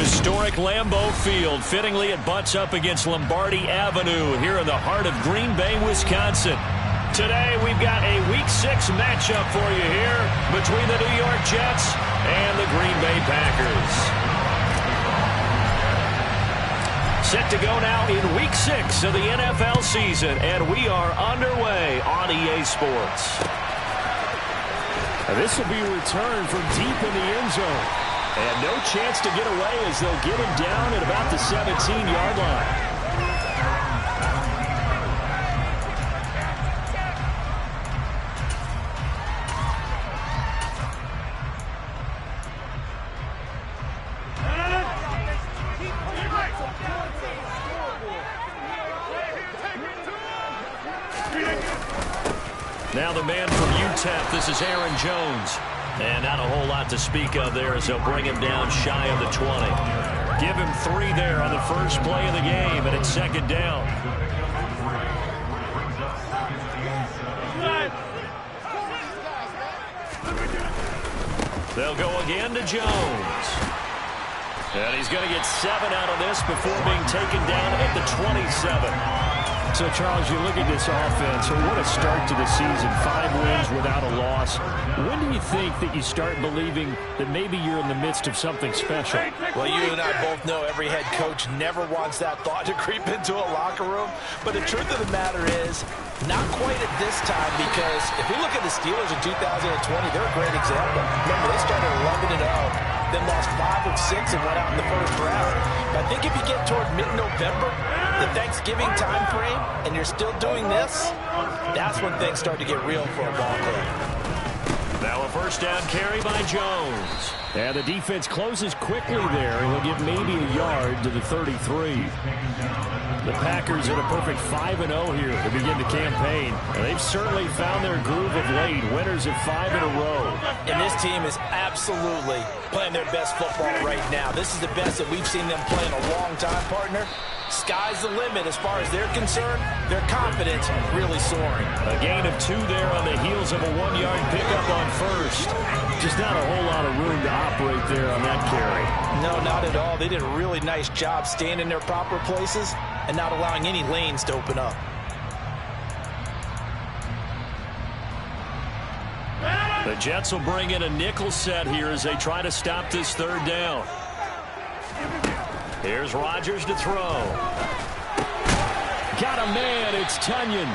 Historic Lambeau Field. Fittingly, it butts up against Lombardi Avenue here in the heart of Green Bay, Wisconsin. Today, we've got a Week 6 matchup for you here between the New York Jets and the Green Bay Packers. Set to go now in Week 6 of the NFL season, and we are underway on EA Sports. This will be a return from deep in the end zone. And no chance to get away as they'll get him down at about the 17-yard line. Now the man from UTEP, this is Aaron Jones. And not a whole lot to speak of there as they'll bring him down shy of the 20. Give him 3 there on the first play of the game, and it's second down. They'll go again to Jones. And he's going to get 7 out of this before being taken down at the 27. So, Charles, you look at this offense, and what a start to the season. 5 wins without a loss. When do you think that you start believing that maybe you're in the midst of something special? Well, you and I both know every head coach never wants that thought to creep into a locker room. But the truth of the matter is, not quite at this time, because if we look at the Steelers in 2020, they're a great example. Remember, they started 11-0, then lost 5 of 6 and went out in the first round. But I think if you get toward mid-November, the Thanksgiving time frame, and you're still doing this, that's when things start to get real for a ball club. Now a first down carry by Jones. And the defense closes quickly there, and he'll get maybe a yard to the 33. The Packers at a perfect 5-0 here to begin the campaign. And they've certainly found their groove of late. Winners of 5 in a row. And this team is absolutely playing their best football right now. This is the best that we've seen them play in a long time, partner. Sky's the limit as far as they're concerned. Their confidence really soaring. A gain of 2 there on the heels of a 1-yard pickup on first. Just not a whole lot of room to operate there on that carry. No, not at all. They did a really nice job staying in their proper places and not allowing any lanes to open up. The Jets will bring in a nickel set here as they try to stop this third down. Here's Rodgers to throw. Got a man, it's Tunyon.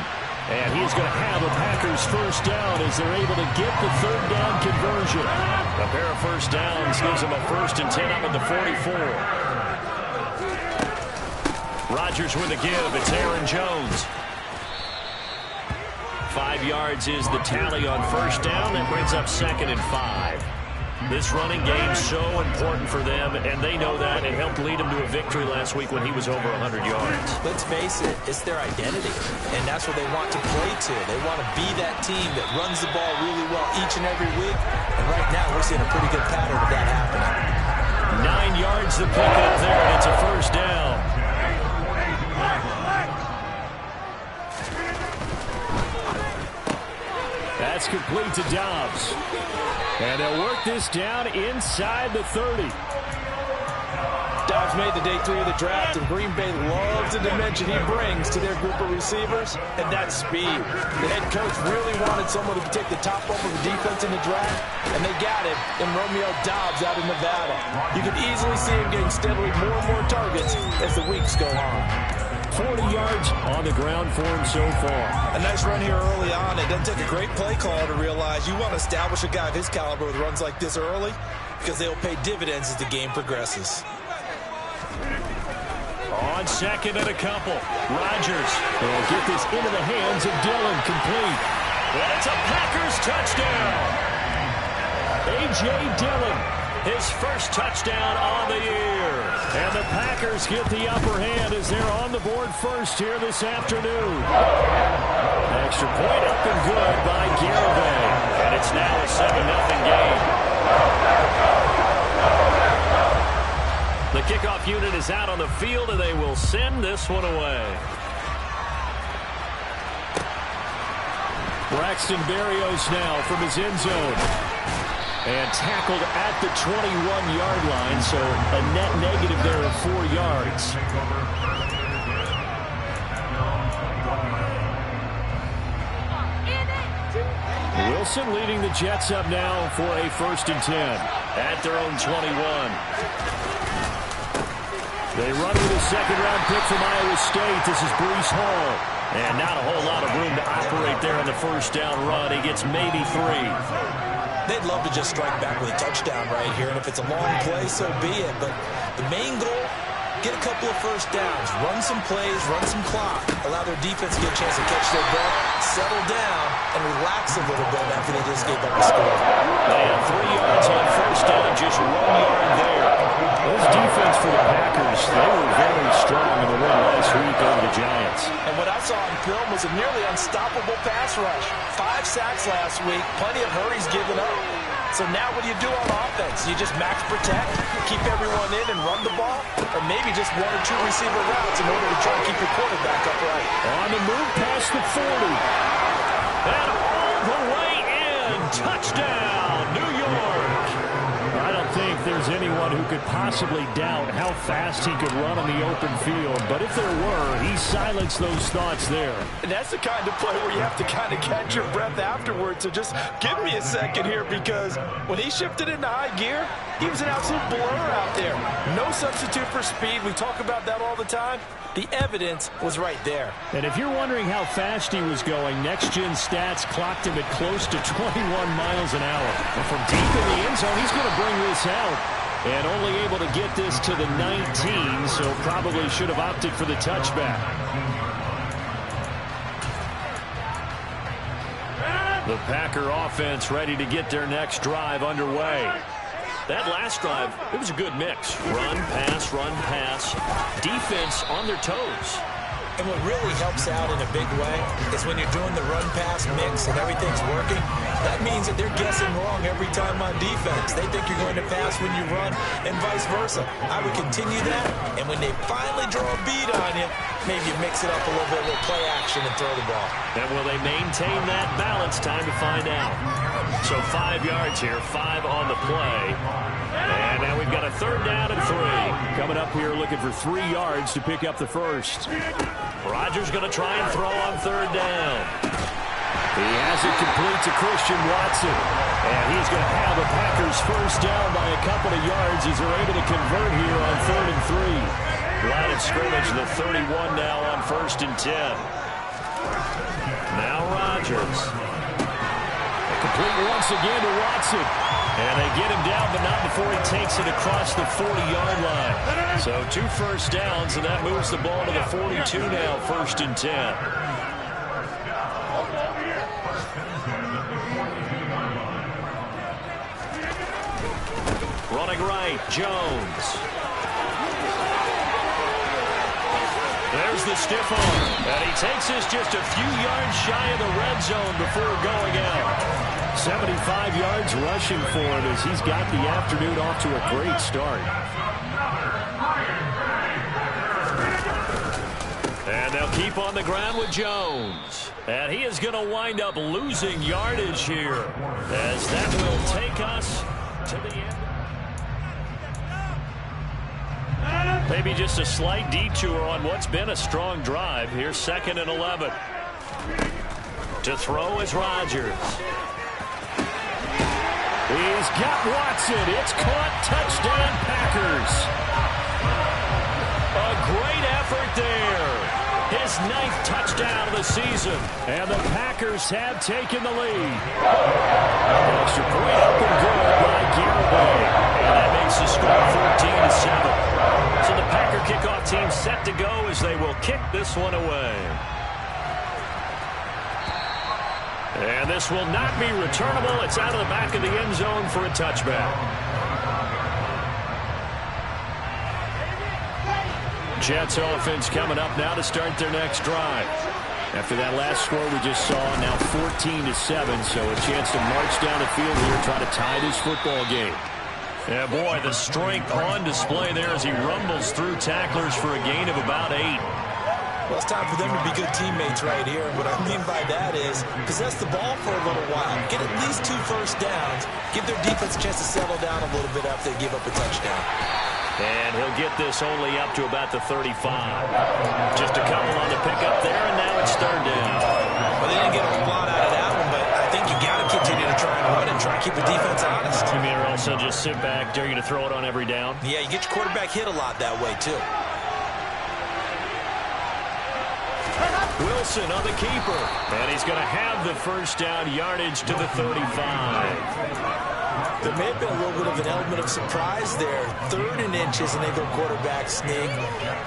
And he's going to have a Packers first down as they're able to get the third down conversion. A pair of first downs gives them a 1st and 10 up at the 44. Rodgers with a give. It's Aaron Jones. 5 yards is the tally on first down. That brings up 2nd and 5. This running game so important for them, and they know that. It helped lead them to a victory last week when he was over 100 yards. Let's face it, it's their identity, and that's what they want to play to. They want to be that team that runs the ball really well each and every week, and right now we're seeing a pretty good pattern of that happening. 9 yards to pick up there, and it's a first down. That's complete to Dobbs. And they'll work this down inside the 30. Dobbs made the day 3 of the draft, and Green Bay loves the dimension he brings to their group of receivers, and that's speed. The head coach really wanted someone who could take the top off of the defense in the draft, and they got it in Romeo Dobbs out of Nevada. You can easily see him getting steadily more and more targets as the weeks go on. 40 yards on the ground for him so far. A nice run here early on. It doesn't take a great play caller to realize you want to establish a guy of his caliber with runs like this early because they'll pay dividends as the game progresses. On 2nd and a couple, Rodgers will get this into the hands of Dillon, complete. And it's a Packers touchdown. A.J. Dillon, his first touchdown on the year. And the Packers get the upper hand as they're on the board first here this afternoon. Extra point up and good by Garibay. And it's now a 7-0 game. The kickoff unit is out on the field, and they will send this one away. Braxton Berrios now from his end zone. And tackled at the 21-yard line, so a net negative there of 4 yards. Wilson leading the Jets up now for a 1st and 10 at their own 21. They run with a 2nd-round pick from Iowa State. This is Breece Hall. And not a whole lot of room to operate there on the 1st down run. He gets maybe 3. They'd love to just strike back with a touchdown right here, and if it's a long play, so be it. But the main goal, get a couple of 1st downs, run some plays, run some clock, allow their defense to get a chance to catch their breath, settle down, and relax a little bit after they just gave up a score. And 3 yards on 1st down, just 1 yard there. This defense for the Packers, they were very strong in the win last week over the Giants. And what I saw on film was a nearly unstoppable pass rush. 5 sacks last week, plenty of hurries given up. So now what do you do on offense? You just max protect, keep everyone in and run the ball? Or maybe just 1 or 2 receiver routes in order to try to keep your quarterback upright? On the move past the 40. And all the way in. Touchdown, New York. I don't think there's anyone who could possibly doubt how fast he could run on the open field. But if there were, he silenced those thoughts there. And that's the kind of play where you have to kind of catch your breath afterwards. So just give me a second here, because when he shifted into high gear, he was an absolute blur out there. No substitute for speed. We talk about that all the time. The evidence was right there. And if you're wondering how fast he was going, Next Gen Stats clocked him at close to 21 miles an hour. And from deep in the end zone, he's going to bring this out. And only able to get this to the 19, so probably should have opted for the touchback. The Packer offense ready to get their next drive underway. That last drive, it was a good mix. Run, pass, defense on their toes. And what really helps out in a big way is when you're doing the run-pass mix and everything's working, that means that they're guessing wrong every time on defense. They think you're going to pass when you run and vice versa. I would continue that, and when they finally draw a bead on you, maybe you mix it up a little bit with play action and throw the ball. And will they maintain that balance? Time to find out. So 5 yards here, 5 on the play. And now we've got a 3rd down and 3. Coming up here looking for 3 yards to pick up the 1st. Rodgers going to try and throw on 3rd down. He has it complete to Christian Watson. And he's going to have the Packers 1st down by a couple of yards as they're able to convert here on 3rd and 3. Line of scrimmage, the 31 now on 1st and 10. Now Rodgers. Complete once again to Watson. And they get him down, but not before he takes it across the 40-yard line. So 2 first downs, and that moves the ball to the 42 now, 1st and 10. Running right, Jones. There's the stiff arm. And he takes this just a few yards shy of the red zone before going out. 75 yards rushing for him as he's got the afternoon off to a great start. And they'll keep on the ground with Jones. And he is going to wind up losing yardage here, as that will take us to the end. Maybe just a slight detour on what's been a strong drive. Here's 2nd and 11. To throw is Rodgers. He's got Watson. It's caught. Touchdown, Packers. A great effort there. His 9th touchdown of the season. And the Packers have taken the lead. Extra point up and good by Garibay. And that makes the score 14-7. So the Packer kickoff team set to go as they will kick this one away. And this will not be returnable. It's out of the back of the end zone for a touchback. Jets offense coming up now to start their next drive. After that last score we just saw, now 14-7, so a chance to march down the field here, try to tie this football game. Yeah, boy, the strength on display there as he rumbles through tacklers for a gain of about 8. Well, it's time for them to be good teammates right here. And what I mean by that is possess the ball for a little while. Get at least 2 first downs. Give their defense a chance to settle down a little bit after they give up a touchdown. And he'll get this only up to about the 35. Just a couple on the pickup there, and now it's 3rd down. Well, they didn't get a whole lot out of that one, but I think you got to continue to try and run and try and keep the defense honest. You mean also just sit back, dare you to throw it on every down? Yeah, you get your quarterback hit a lot that way, too. Wilson on the keeper. And he's going to have the first down yardage to the 35. There may have been a little bit of an element of surprise there. 3rd and inches, and they go quarterback sneak.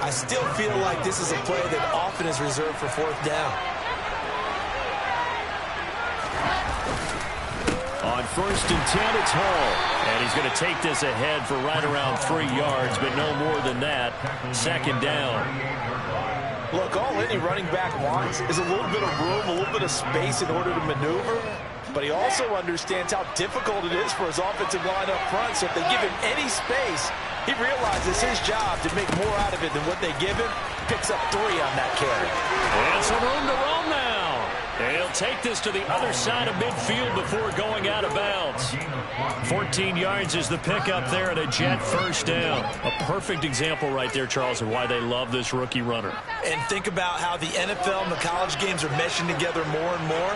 I still feel like this is a play that often is reserved for 4th down. On 1st and 10, it's Hall. And he's going to take this ahead for right around 3 yards, but no more than that. 2nd down. Look, all any running back wants is a little bit of room, a little bit of space in order to maneuver. But he also understands how difficult it is for his offensive line up front. So if they give him any space, he realizes his job to make more out of it than what they give him. Picks up 3 on that carry. And some room to roam now. And he'll take this to the other side of midfield before going out of bounds. 14 yards is the pickup there at a Jet first down. A perfect example right there, Charles, of why they love this rookie runner. And think about how the NFL and the college games are meshing together more and more.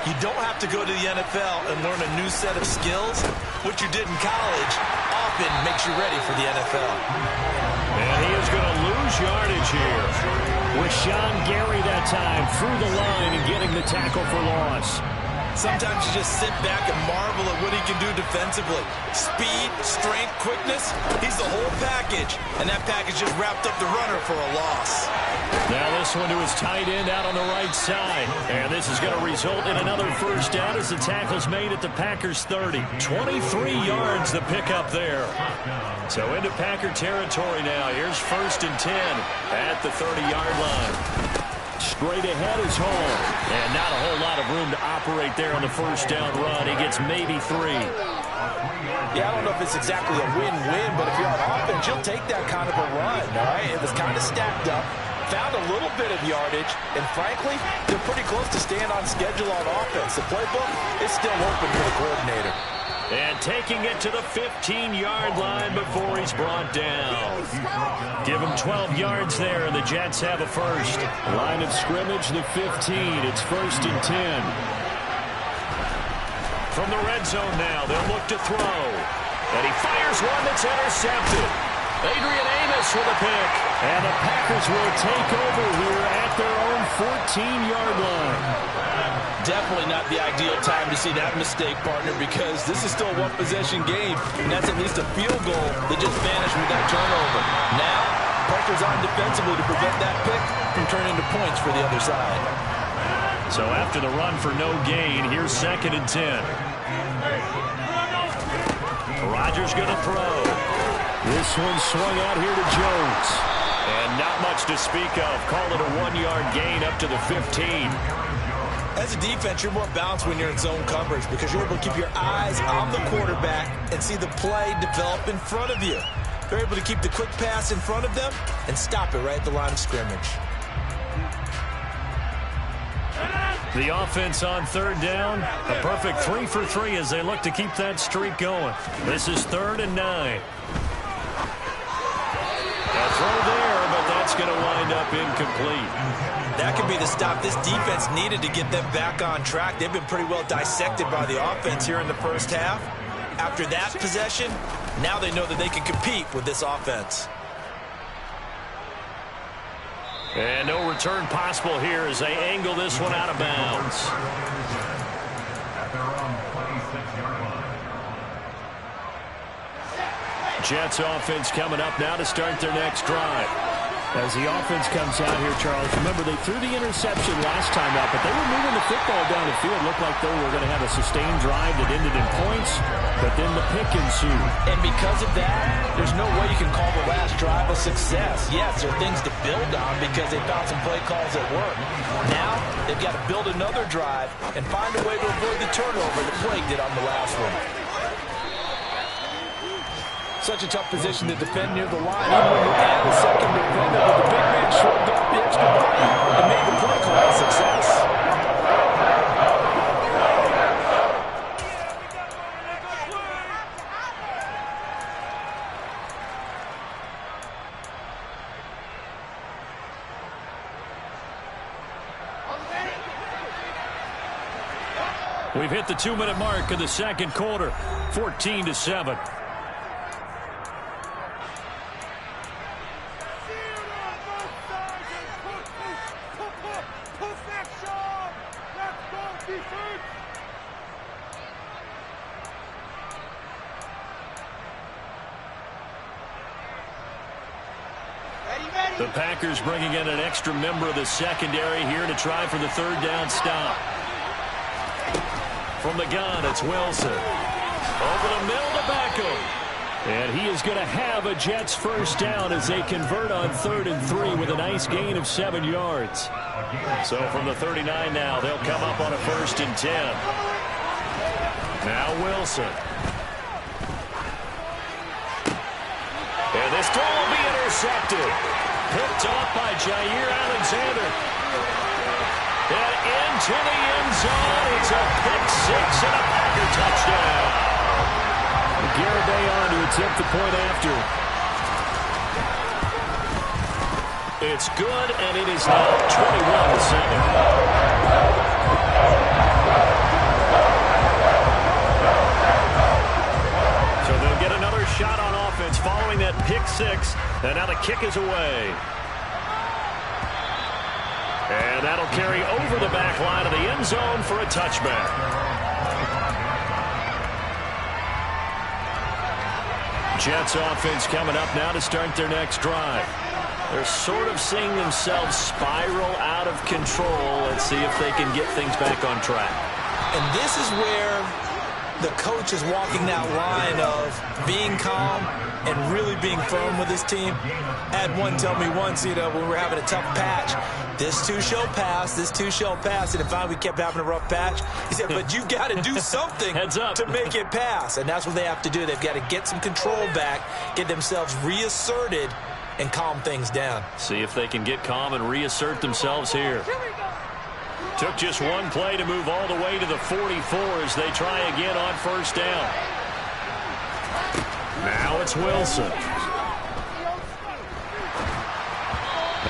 You don't have to go to the NFL and learn a new set of skills. What you did in college often makes you ready for the NFL. And he is going to lose yardage here. Rashawn Gary that time through the line and getting the tackle for loss. Sometimes you just sit back and marvel at what he can do defensively. Speed, strength, quickness, he's the whole package. And that package just wrapped up the runner for a loss. Now this one to his tight end out on the right side. And this is going to result in another first down as the tackle's made at the Packers 30. 23 yards the pickup there. So into Packer territory now. Here's 1st and 10 at the 30-yard line. Straight ahead is Hall. And not a whole lot of room to operate there on the first down run. He gets maybe 3. Yeah, I don't know if it's exactly a win-win, but if you're on offense, you'll take that kind of a run, all right? It was kind of stacked up, found a little bit of yardage, and frankly, they're pretty close to staying on schedule on offense. The playbook is still open for the coordinator. And taking it to the 15-yard line before he's brought down. Give him 12 yards there, and the Jets have a first. Line of scrimmage, the 15. It's 1st and 10. From the red zone now, they'll look to throw. And he fires one that's intercepted. Adrian Amos with a pick. And the Packers will take over here at their own 14-yard line. Definitely not the ideal time to see that mistake, partner, because this is still a one-possession game, and that's at least a field goal that just vanished with that turnover. Now, pressure's on defensively to prevent that pick from turning into points for the other side. So after the run for no gain, here's 2nd and 10. Rodgers going to throw. This one swung out here to Jones. And not much to speak of. Call it a 1-yard gain up to the 15. As a defense, you're more balanced when you're in zone coverage because you're able to keep your eyes on the quarterback and see the play develop in front of you. You're able to keep the quick pass in front of them and stop it right at the line of scrimmage. The offense on 3rd down. A perfect 3 for 3 as they look to keep that streak going. This is 3rd and 9. A throw there, but that's going to wind up incomplete. That could be the stop this defense needed to get them back on track. They've been pretty well dissected by the offense here in the first half. After that possession, now they know that they can compete with this offense. And no return possible here as they angle this one out of bounds. Jets offense coming up now to start their next drive. As the offense comes out here, Charles, remember they threw the interception last time out, but they were moving the football down the field. Looked like they were going to have a sustained drive that ended in points, but then the pick ensued. And because of that, there's no way you can call the last drive a success. Yes, there are things to build on because they found some play calls that work. Now, they've got to build another drive and find a way to avoid the turnover that plagued it on the last one. Such a tough position to defend near the line. Even when you add a second defender, but the big man shrugged off the extra body We've hit the 2-minute mark of the second quarter, 14-7. The Packers bringing in an extra member of the secondary here to try for the third down stop. From the gun, it's Wilson. Over the middle to Beckham. And he is going to have a Jets first down as they convert on 3rd and 3 with a nice gain of 7 yards. So from the 39 now, they'll come up on a 1st and 10. Now Wilson. And this throw will be intercepted. Picked off by Jair Alexander. And into the end zone. It's a pick 6 and a Packer touchdown. Garibay on to attempt the point after. It's good, and it is now 21-7. So they'll get another shot on offense following that pick 6. And now the kick is away. And that'll carry over the back line of the end zone for a touchback. Jets offense coming up now to start their next drive. They're sort of seeing themselves spiral out of control. Let's see if they can get things back on track. And this is where the coach is walking that line of being calm and really being firm with his team. I had one tell me once, when we were having a tough patch, this too shall pass, this too shall pass. And if we kept having a rough patch, he said, but you've got to do something to make it pass. And that's what they have to do. They've got to get some control back, get themselves reasserted, and calm things down. See if they can get calm and reassert themselves here. Took just one play to move all the way to the 44 as they try again on first down. Now it's Wilson.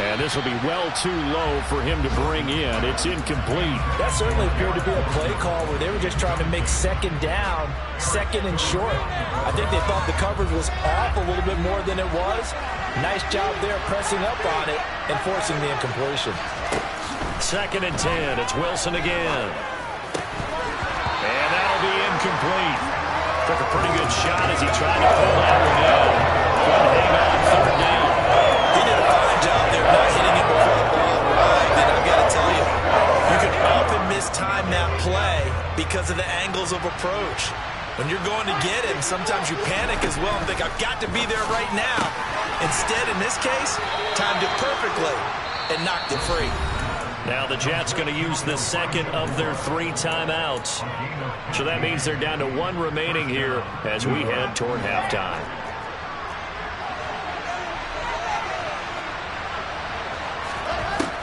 And this will be well too low for him to bring in. It's incomplete. That certainly appeared to be a play call where they were just trying to make second down, second and short. I think they thought the coverage was off a little bit more than it was. Nice job there pressing up on it and forcing the incompletion. 2nd and 10. It's Wilson again. And that'll be incomplete. Took a pretty good shot as he tried to pull that one down. Couldn't hang on 3rd down. He did a fine job there not hitting it before the ball arrived. And I've got to tell you, you can often mistime that play because of the angles of approach. When you're going to get it, sometimes you panic as well and think, I've got to be there right now. Instead, in this case, timed it perfectly and knocked it free. Now the Jets going to use the second of their 3 timeouts. So that means they're down to 1 remaining here as we head toward halftime.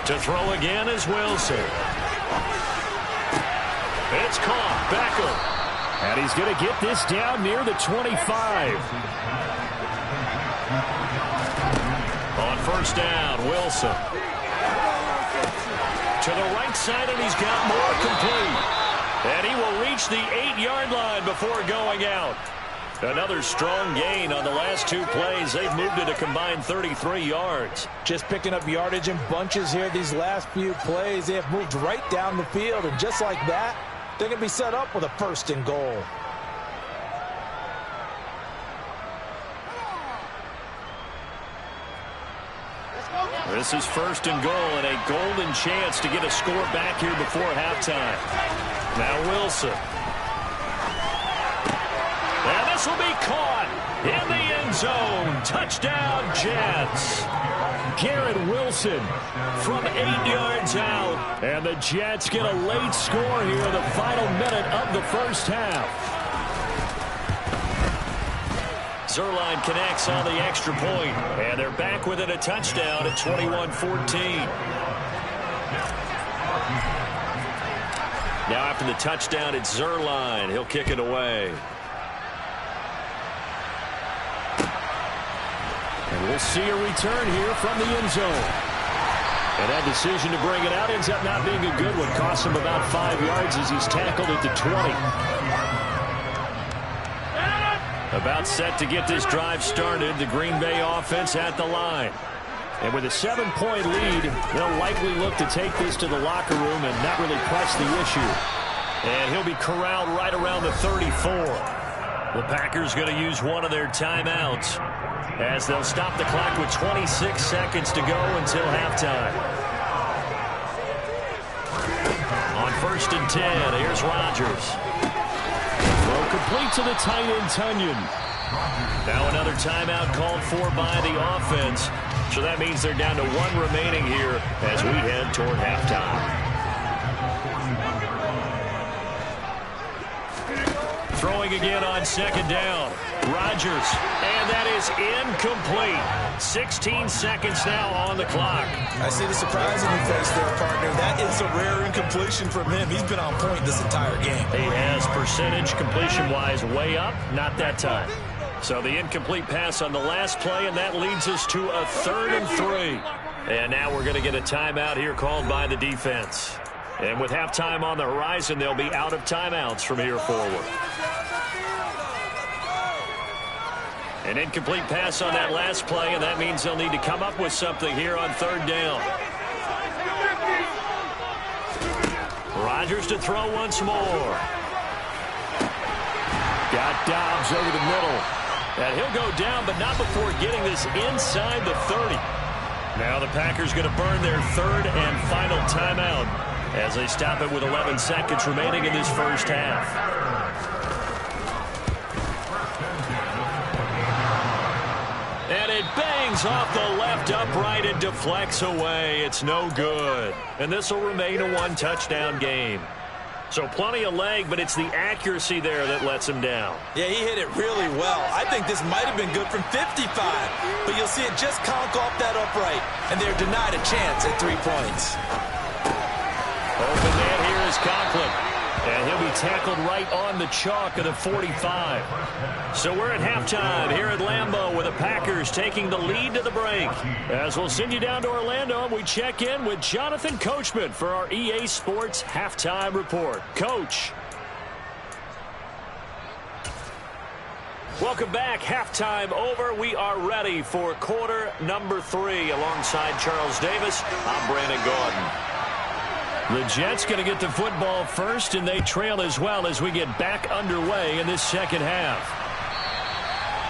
To throw again is Wilson. It's caught. Beckham. And he's going to get this down near the 25. On first down, Wilson. To the right side, and he's got more complete. And he will reach the 8-yard line before going out. Another strong gain on the last 2 plays. They've moved it a combined 33 yards. Just picking up yardage in bunches here these last few plays. They have moved right down the field, and just like that, they're going to be set up with a 1st and goal. This is 1st and goal and a golden chance to get a score back here before halftime. Now Wilson. And this will be caught in the end zone. Touchdown, Jets. Garrett Wilson from 8 yards out. And the Jets get a late score here in the final minute of the first half. Zuerlein connects on the extra point, and they're back within a touchdown at 21-14. Now after the touchdown, it's Zuerlein. He'll kick it away. And we'll see a return here from the end zone. And that decision to bring it out ends up not being a good one. Costs him about 5 yards as he's tackled at the 20. About set to get this drive started. The Green Bay offense at the line. And with a 7-point lead, they'll likely look to take this to the locker room and not really press the issue. And he'll be corralled right around the 34. The Packers going to use one of their timeouts as they'll stop the clock with 26 seconds to go until halftime. On 1st and 10, here's Rodgers. Throw complete to the tight end, Tunyon. Now another timeout called for by the offense. So that means they're down to 1 remaining here as we head toward halftime. Throwing again on 2nd down. Rodgers, and that is incomplete. 16 seconds now on the clock. I see the surprise in your face there, partner. That is a rare incompletion from him. He's been on point this entire game. He has percentage completion-wise way up, not that time. So the incomplete pass on the last play, and that leads us to a 3rd and 3. And now we're going to get a timeout here called by the defense. And with halftime on the horizon, they'll be out of timeouts from here forward. An incomplete pass on that last play, and that means they'll need to come up with something here on 3rd down. Rodgers to throw once more. Got Dobbs over the middle. And he'll go down, but not before getting this inside the 30. Now the Packers going to burn their 3rd and final timeout as they stop it with 11 seconds remaining in this first half. And it bangs off the left upright and deflects away. It's no good. And this will remain a 1-touchdown game. So plenty of leg, but it's the accuracy there that lets him down. Yeah, he hit it really well. I think this might have been good from 55. But you'll see it just conk off that upright. And they're denied a chance at 3 points. Open man here is Conklin. And he'll be tackled right on the chalk of the 45. So we're at halftime here at Lambeau with the Packers taking the lead to the break. As we'll send you down to Orlando, and we check in with Jonathan Coachman for our EA Sports Halftime Report. Coach. Welcome back. Halftime over. We are ready for quarter number 3. Alongside Charles Davis, I'm Brandon Gordon. The Jets going to get the football first, and they trail as well as we get back underway in this second half.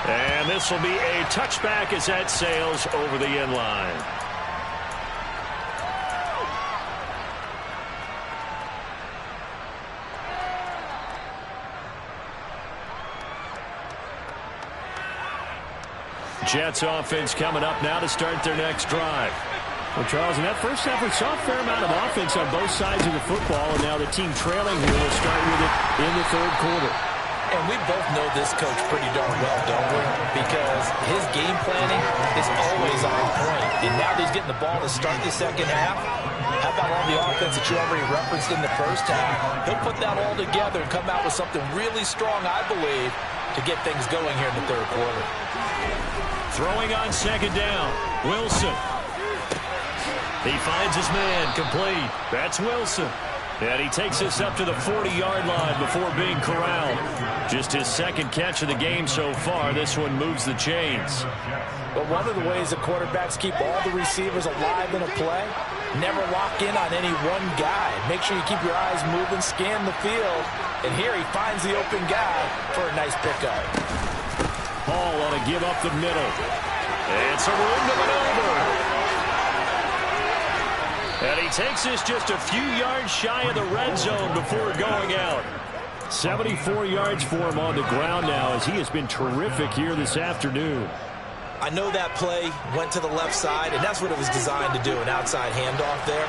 And this will be a touchback as that sails over the end line. Jets offense coming up now to start their next drive. Well, Charles, in that first half, we saw a fair amount of offense on both sides of the football, and now the team trailing here will start with it in the 3rd quarter. And we both know this coach pretty darn well, don't we? Because his game planning is always on point. And now that he's getting the ball to start the second half, how about all the offense that you already referenced in the first half? He'll put that all together and come out with something really strong, I believe, to get things going here in the 3rd quarter. Throwing on 2nd down, Wilson. He finds his man, complete. That's Wilson. And he takes this up to the 40-yard line before being corralled. Just his 2nd catch of the game so far. This one moves the chains. But one of the ways that quarterbacks keep all the receivers alive in a play, never lock in on any one guy. Make sure you keep your eyes moving, scan the field. And here he finds the open guy for a nice pickup. Hall on a give up the middle. It's a room to maneuver. And he takes this just a few yards shy of the red zone before going out. 74 yards for him on the ground now as he has been terrific here this afternoon. I know that play went to the left side, and that's what it was designed to do, an outside handoff there.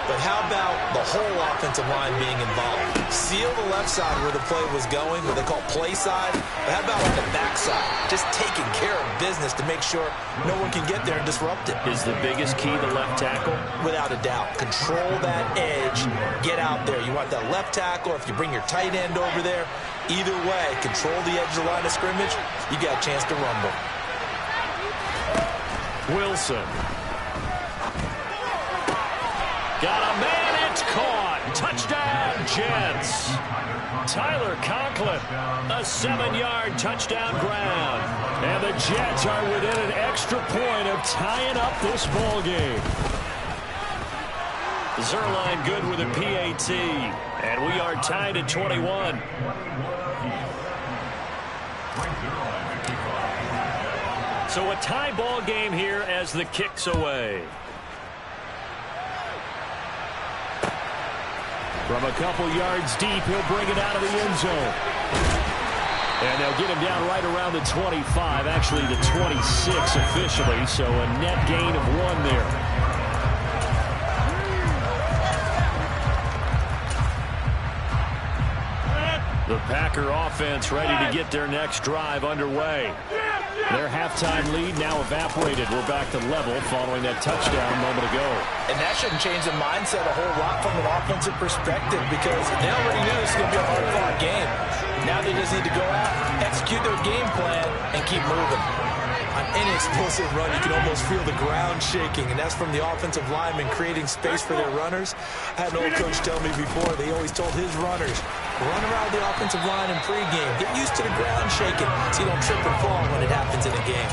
But how about the whole offensive line being involved? Seal the left side where the play was going, what they call play side. But how about on the back side? Just taking care of business to make sure no one can get there and disrupt it. Is the biggest key the left tackle? Without a doubt. Control that edge. Get out there. You want that left tackle. If you bring your tight end over there, either way, control the edge of the line of scrimmage, you got a chance to rumble. Wilson. Got a man, it's caught. Touchdown, Jets. Tyler Conklin, a 7-yard touchdown grab. And the Jets are within an extra point of tying up this ball game. Zuerlein good with a PAT. And we are tied at 21. So a tie ball game here as the kick's away. From a couple yards deep, he'll bring it out of the end zone. And they'll get him down right around the 25, actually the 26 officially, so a net gain of 1 there. The Packer offense ready to get their next drive underway. Their halftime lead now evaporated. We're back to level following that touchdown a moment ago. And that shouldn't change the mindset a whole lot from an offensive perspective because they already knew this was going to be a hard-fought game. Now they just need to go out, execute their game plan, and keep moving. On any explosive run, you can almost feel the ground shaking, and that's from the offensive linemen creating space for their runners. I had an old coach tell me before, they always told his runners, run around the offensive line in pregame. Get used to the ground shaking so you don't trip and fall when it happens in a game.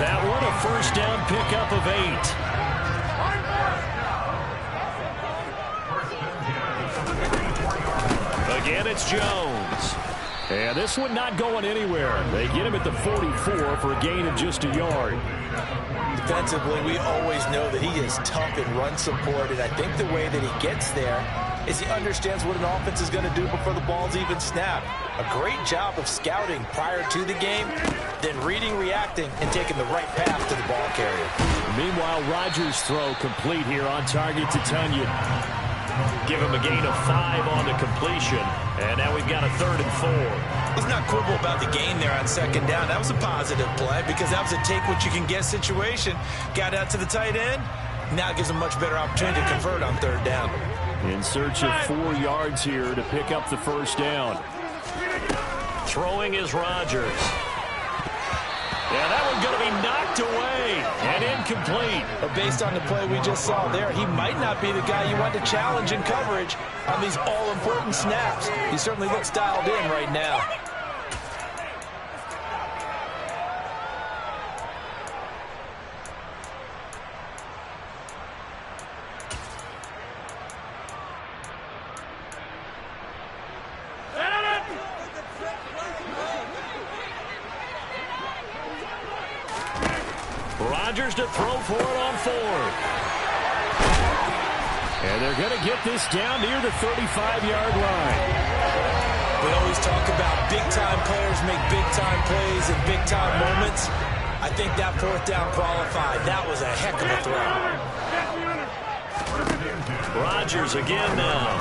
That one, a first down pickup of 8. Again, it's Jones. And this one not going anywhere. They get him at the 44 for a gain of just a yard. Defensively, we always know that he is tough in run support, and I think the way that he gets there is he understands what an offense is going to do before the ball's even snapped. A great job of scouting prior to the game, then reading, reacting, and taking the right path to the ball carrier. Meanwhile, Rodgers' throw complete here on target to Tonyan. Give him a gain of 5 on the completion. And now we've got a 3rd and 4. Let's not quibble about the gain there on 2nd down. That was a positive play because that was a take-what-you-can-get situation. Got out to the tight end. Now it gives them a much better opportunity to convert on 3rd down. In search of 4 yards here to pick up the first down. Throwing is Rodgers. Yeah, that one's going to be knocked away and incomplete. But based on the play we just saw there, he might not be the guy you want to challenge in coverage on these all-important snaps. He certainly looks dialed in right now. Rodgers to throw for it on 4th. And they're going to get this down near the 35-yard line. We always talk about big-time players make big-time plays in big-time moments. I think that 4th down qualified. That was a heck of a throw. Rodgers again now.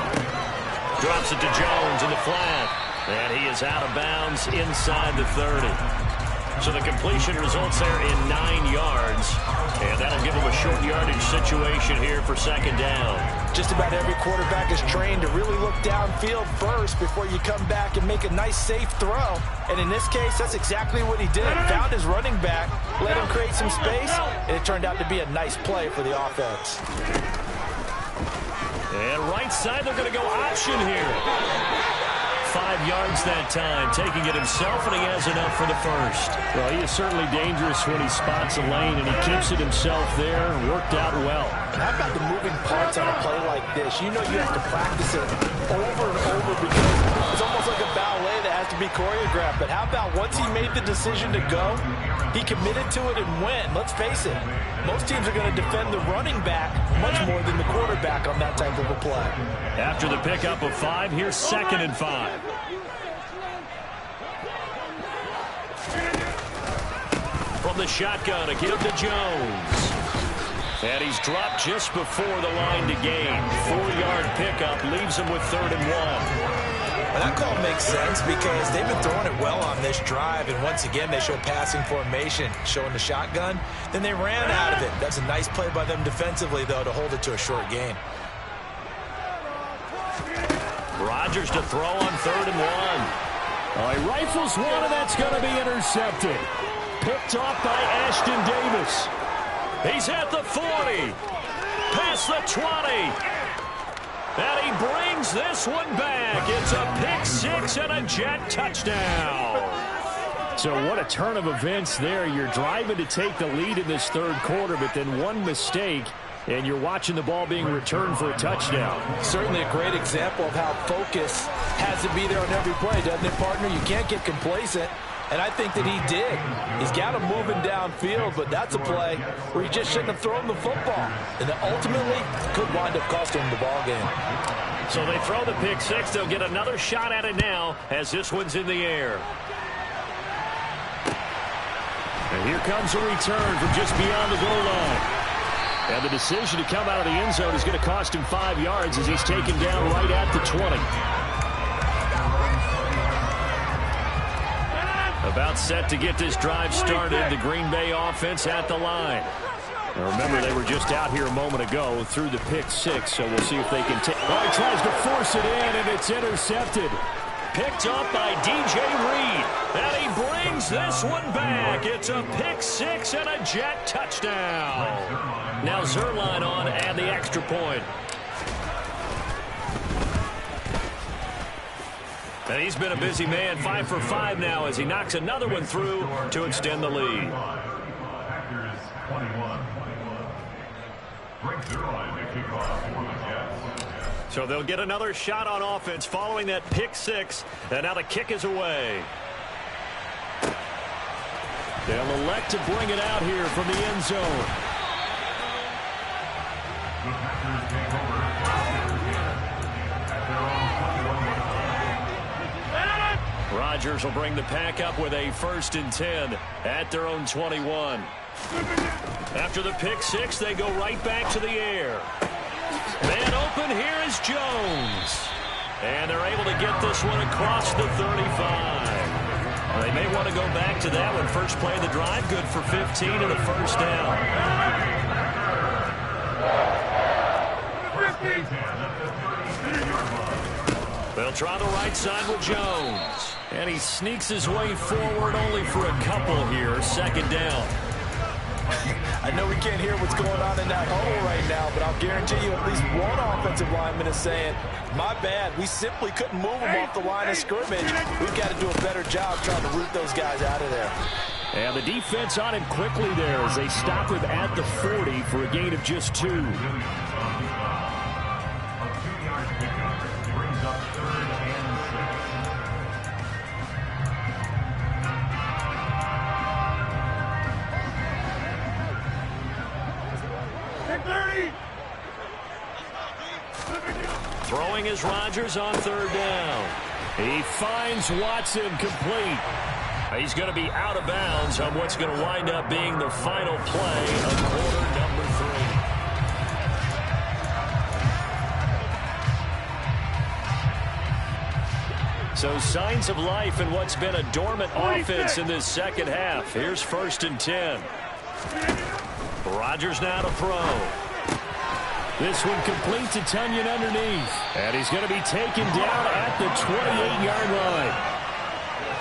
Drops it to Jones in the flat. And he is out of bounds inside the 30. So the completion results there in 9 yards. And that'll give them a short yardage situation here for 2nd down. Just about every quarterback is trained to really look downfield first before you come back and make a nice, safe throw. And in this case, that's exactly what he did. Found his running back, let him create some space, and it turned out to be a nice play for the offense. And right side, they're going to go option here. 5 yards that time, taking it himself, and he has enough for the first. Well, he is certainly dangerous when he spots a lane, and he keeps it himself there. Worked out well. And how about the moving parts on a play like this? You know you have to practice it over and over because it's almost like a ballet that has to be choreographed. But how about once he made the decision to go, he committed to it and went. Let's face it, most teams are going to defend the running back much more than the quarterback on that type of a play. After the pickup of 5, here's 2nd and 5. From the shotgun, a give to Jones. And he's dropped just before the line to gain. 4-yard pickup leaves him with 3rd and 1. Well, that call makes sense because they've been throwing it well on this drive, and once again they show passing formation, showing the shotgun. Then they ran out of it. That's a nice play by them defensively, though, to hold it to a short gain. Rodgers to throw on 3rd and 1. Oh, he rifles one, and that's going to be intercepted. Picked off by Ashton Davis. He's at the 40. past the 20. And he brings this one back. It's a pick six and a Jet touchdown. So what a turn of events there. You're driving to take the lead in this third quarter, but then one mistake, and you're watching the ball being returned for a touchdown. Certainly a great example of how focus has to be there on every play, doesn't it, partner? You can't get complacent, and I think that he did. He's got him moving downfield, but that's a play where he just shouldn't have thrown the football, and that ultimately could wind up costing him the ball game. So they throw the pick six. They'll get another shot at it now as this one's in the air. And here comes a return from just beyond the goal line. And the decision to come out of the end zone is going to cost him 5 yards as he's taken down right at the 20. About set to get this drive started. The Green Bay offense at the line. Now remember, they were just out here a moment ago through the pick six, so we'll see if they can take. Oh, he tries to force it in, and it's intercepted. Picked up by DJ Reed. And he brings this one back. It's a pick six and a Jet touchdown. Now Zuerlein on to add the extra point. And he's been a busy man, 5 for 5 now as he knocks another one through to extend the lead. So they'll get another shot on offense following that pick six. And now the kick is away. They'll elect to bring it out here from the end zone. Rodgers will bring the pack up with a 1st and 10 at their own 21. After the pick six, they go right back to the air. Man open, here is Jones. And they're able to get this one across the 35. They may want to go back to that one. First play of the drive, good for 15 and a 1st down. They'll try the right side with Jones. And he sneaks his way forward only for a couple here. 2nd down. I know we can't hear what's going on in that huddle right now, but I'll guarantee you at least one offensive lineman is saying, my bad, we simply couldn't move them off the line of scrimmage. We've got to do a better job trying to root those guys out of there. And the defense on him quickly there as they stop him at the 40 for a gain of just 2. Throwing is Rodgers on 3rd down. He finds Watson complete. He's going to be out of bounds on what's going to wind up being the final play of quarter number 3. So signs of life in what's been a dormant offense in this second half. Here's 1st and 10. Rodgers now to throw. This one complete to Tonyan underneath. And he's going to be taken down at the 28-yard line.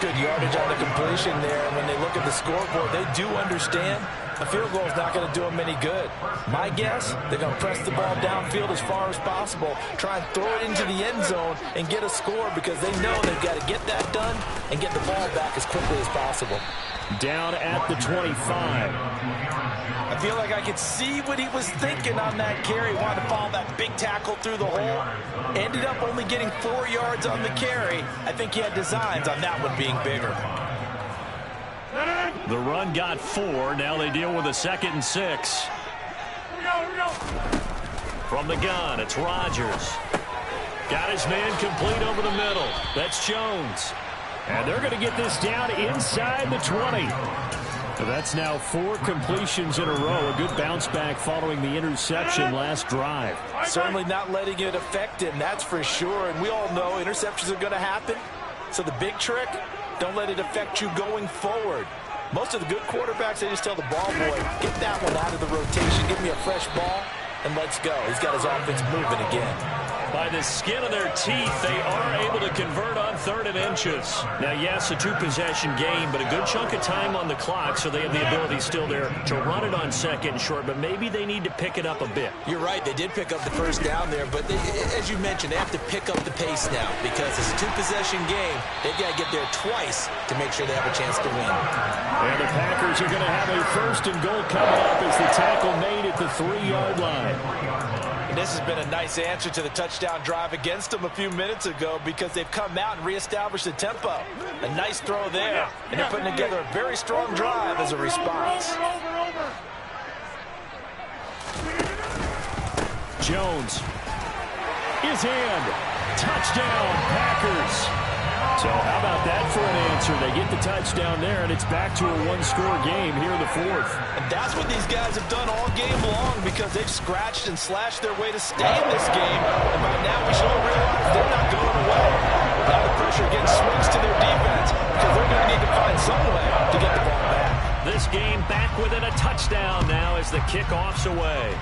Good yardage on the completion there. When they look at the scoreboard, they do understand a field goal is not going to do them any good. My guess, they're going to press the ball downfield as far as possible, try and throw it into the end zone and get a score because they know they've got to get that done and get the ball back as quickly as possible. Down at the 25. I feel like I could see what he was thinking on that carry. Wanted to follow that big tackle through the hole. Ended up only getting 4 yards on the carry. I think he had designs on that one being bigger. The run got 4. Now they deal with a 2nd and 6. From the gun, it's Rodgers. Got his man complete over the middle. That's Jones. And they're going to get this down inside the 20. That's now 4 completions in a row. A good bounce back following the interception last drive. Certainly not letting it affect him, that's for sure. And we all know interceptions are going to happen. So the big trick, don't let it affect you going forward. Most of the good quarterbacks, they just tell the ball boy, get that one out of the rotation, give me a fresh ball, and let's go. He's got his offense moving again. By the skin of their teeth, they are able to convert on 3rd and inches. Now, yes, a 2-possession game, but a good chunk of time on the clock, so they have the ability still there to run it on 2nd and short, but maybe they need to pick it up a bit. You're right. They did pick up the first down there, but as you mentioned, they have to pick up the pace now because it's a 2-possession game. They've got to get there twice to make sure they have a chance to win. And the Packers are going to have a 1st and goal coming up as the tackle made at the 3-yard line. And this has been a nice answer to the touchdown drive against them a few minutes ago because they've come out and reestablished the tempo. A nice throw there, and they're putting together a very strong drive as a response. Jones. His hand. Touchdown, Packers. So how about that for an answer? They get the touchdown there, and it's back to a 1-score game here in the 4th. And that's what these guys have done all game long because they've scratched and slashed their way to stay in this game. And by now we should all realize they're not going away. Now the pressure again swings to their defense because they're going to need to find some way to get the ball back. This game back within a touchdown now as the kickoff's away.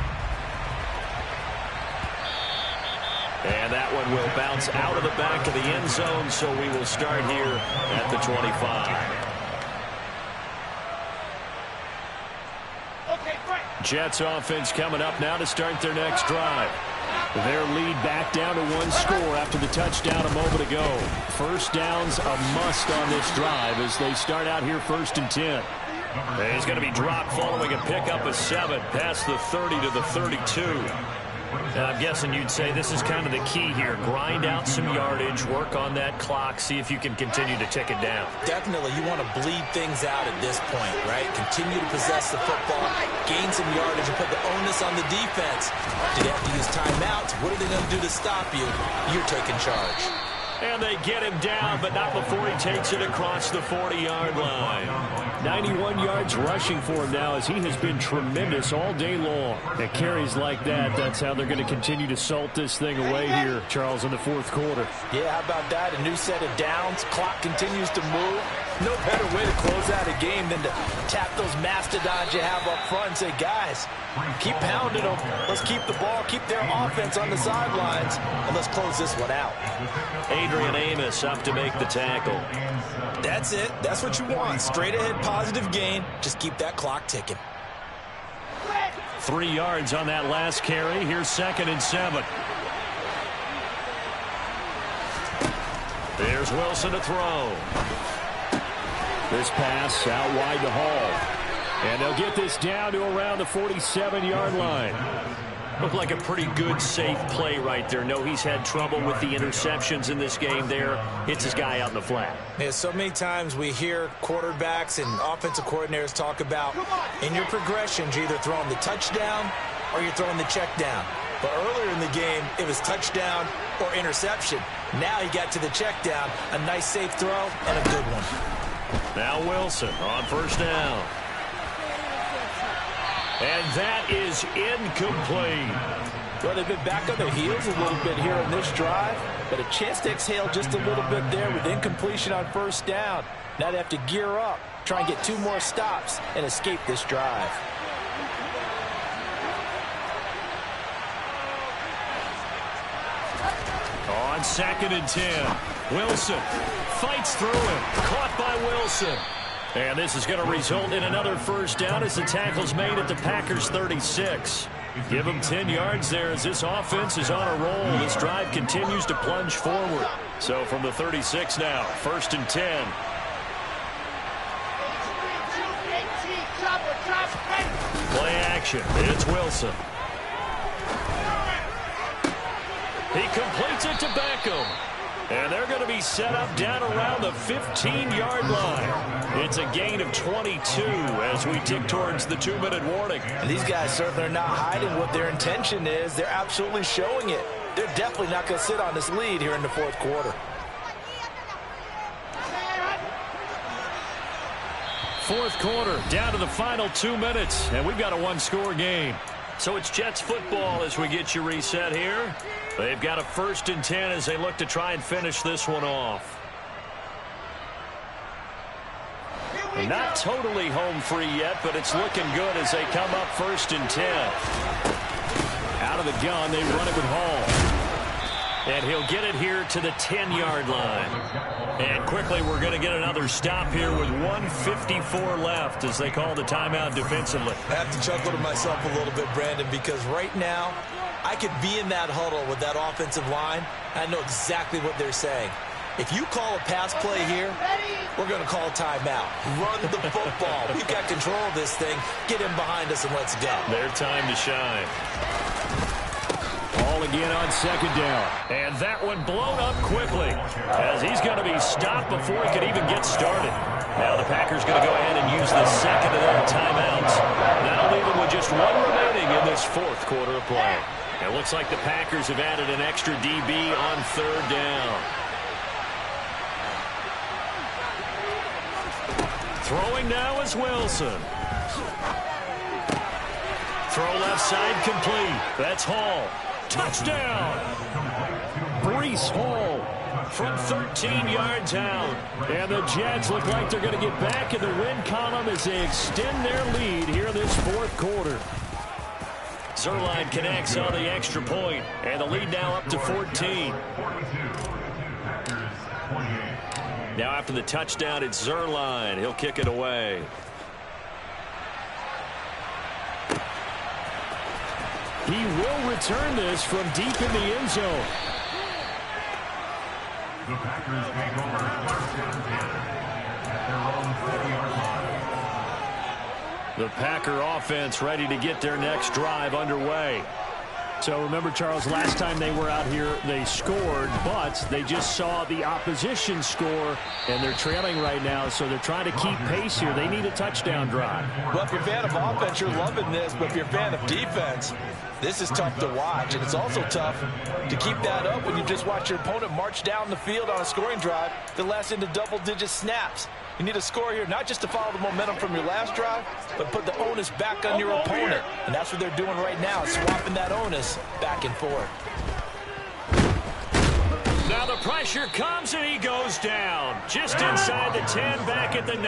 And that one will bounce out of the back of the end zone, so we will start here at the 25. Jets offense coming up now to start their next drive. Their lead back down to 1 score after the touchdown a moment ago. First down's a must on this drive as they start out here 1st and 10. He's going to be dropped following a pickup of 7 past the 30 to the 32. I'm guessing you'd say this is kind of the key here. Grind out some yardage, work on that clock, see if you can continue to tick it down. Definitely, you want to bleed things out at this point, right? Continue to possess the football, gain some yardage, and put the onus on the defense. Do they have to use timeouts? What are they going to do to stop you? You're taking charge. And they get him down, but not before he takes it across the 40-yard line. 91 yards rushing for him now as he has been tremendous all day long. At carries like that, that's how they're going to continue to salt this thing away here, Charles, in the 4th quarter. Yeah, how about that? A new set of downs. Clock continues to move. No better way to close out a game than to tap those mastodons you have up front and say, guys, keep pounding them. Let's keep the ball, keep their offense on the sidelines, and let's close this one out. Adrian Amos up to make the tackle. That's it. That's what you want. Straight ahead, positive gain. Just keep that clock ticking. 3 yards on that last carry. Here's 2nd and 7. There's Wilson to throw. This pass out wide to Hall. And they'll get this down to around the 47-yard line. Looked like a pretty good, safe play right there. No, he's had trouble with the interceptions in this game there. Hits his guy out in the flat. Yeah, so many times we hear quarterbacks and offensive coordinators talk about in your progressions, you're either throwing the touchdown or you're throwing the check down. But earlier in the game, it was touchdown or interception. Now he got to the check down, a nice safe throw and a good one. Now Wilson on 1st down. And that is incomplete. Well, they've been back on their heels a little bit here on this drive, but a chance to exhale just a little bit there with incompletion on 1st down. Now they have to gear up, try and get 2 more stops and escape this drive. On 2nd and 10, Wilson fights through him. Caught by Wilson. And this is going to result in another 1st down as the tackle's made at the Packers' 36. Give them 10 yards there as this offense is on a roll. This drive continues to plunge forward. So from the 36 now, 1st and 10. Play action. It's Wilson. He completes it to Beckham. And they're going to be set up down around the 15-yard line. It's a gain of 22 as we tick towards the 2-minute warning. And these guys certainly are not hiding what their intention is. They're absolutely showing it. They're definitely not going to sit on this lead here in the 4th quarter. 4th quarter, down to the final 2 minutes, and we've got a 1-score game. So it's Jets football as we get you reset here. They've got a 1st and 10 as they look to try and finish this one off. Not totally home free yet, but it's looking good as they come up 1st and 10. Out of the gun, they run it with Hall. And he'll get it here to the 10-yard line. And quickly, we're going to get another stop here with 1:54 left as they call the timeout defensively. I have to chuckle to myself a little bit, Brandon, because right now, I could be in that huddle with that offensive line. I know exactly what they're saying. If you call a pass play here, we're going to call a timeout. Run the football. We've got control of this thing. Get him behind us and let's go. Their time to shine. Ball again on second down. And that one blown up quickly as he's going to be stopped before he could even get started. Now the Packers going to go ahead and use the second of their timeouts. That'll leave them with just one remaining in this fourth quarter of play. It looks like the Packers have added an extra DB on third down. Throwing now is Wilson. Throw left side complete. That's Hall. Touchdown! Breece Hall from 13 yards out. And the Jets look like they're going to get back in the win column as they extend their lead here in this fourth quarter. Zuerlein connects on the extra point, and the lead now up to 14. Now after the touchdown, it's Zuerlein. He'll kick it away. He will return this from deep in the end zone. The Packers take over first and 10 at their own 40-yard line. The Packer offense ready to get their next drive underway. So remember, Charles, last time they were out here, they scored, but they just saw the opposition score, and they're trailing right now, so they're trying to keep pace here. They need a touchdown drive. Well, if you're a fan of offense, you're loving this, but if you're a fan of defense, this is tough to watch, and it's also tough to keep that up when you just watch your opponent march down the field on a scoring drive that lasts into double-digit snaps. You need a score here, not just to follow the momentum from your last drive, but put the onus back on your opponent. And that's what they're doing right now, swapping that onus back and forth. Now the pressure comes, and he goes down. Just inside the 10, back at the 9.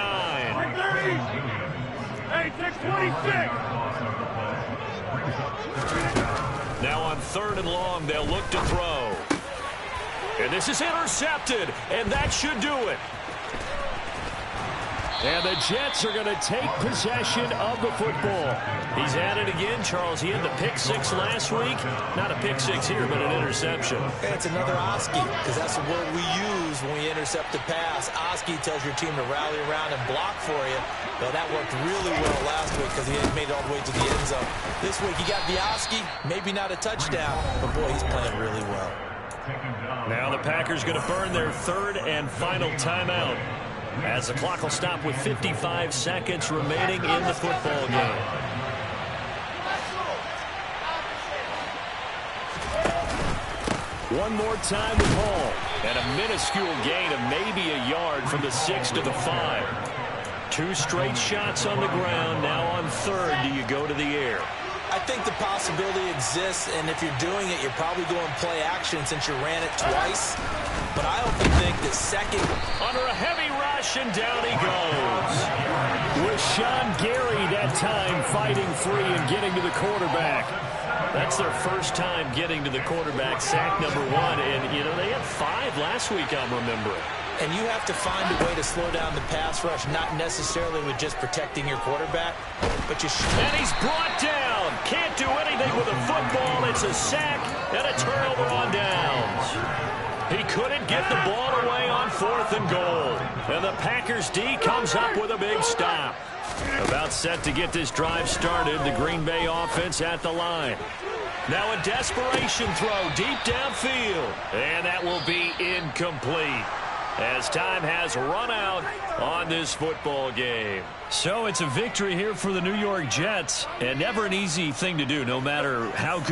8-6-26. Now on third and long, they'll look to throw. And this is intercepted, and that should do it. And the Jets are going to take possession of the football. He's at it again, Charles. He had the pick six last week. Not a pick six here, but an interception. And it's another Oski, because that's the word we use when we intercept a pass. Oski tells your team to rally around and block for you. Well, that worked really well last week because he made it all the way to the end zone. This week, he got the Oski, maybe not a touchdown, but boy, he's playing really well. Now the Packers going to burn their third and final timeout, as the clock will stop with 55 seconds remaining in the football game. One more time with Hall. And a minuscule gain of maybe a yard from the 6 to the 5. Two straight shots on the ground. Now on third, do you go to the air? I think the possibility exists, and if you're doing it, you're probably going play action since you ran it twice. But I often think that second... Under a heavy rush, and down he goes. Rashawn Gary that time fighting free and getting to the quarterback. That's their first time getting to the quarterback, sack number 1. And, you know, they had 5 last week, I'm remembering. And you have to find a way to slow down the pass rush, not necessarily with just protecting your quarterback, but you should. And he's brought down. Can't do anything with a football. It's a sack and a turnover on downs. He couldn't get the ball away on 4th and goal. And the Packers D comes up with a big stop. About set to get this drive started, the Green Bay offense at the line. Now a desperation throw deep downfield. And that will be incomplete, as time has run out on this football game. So it's a victory here for the New York Jets, and never an easy thing to do, no matter how good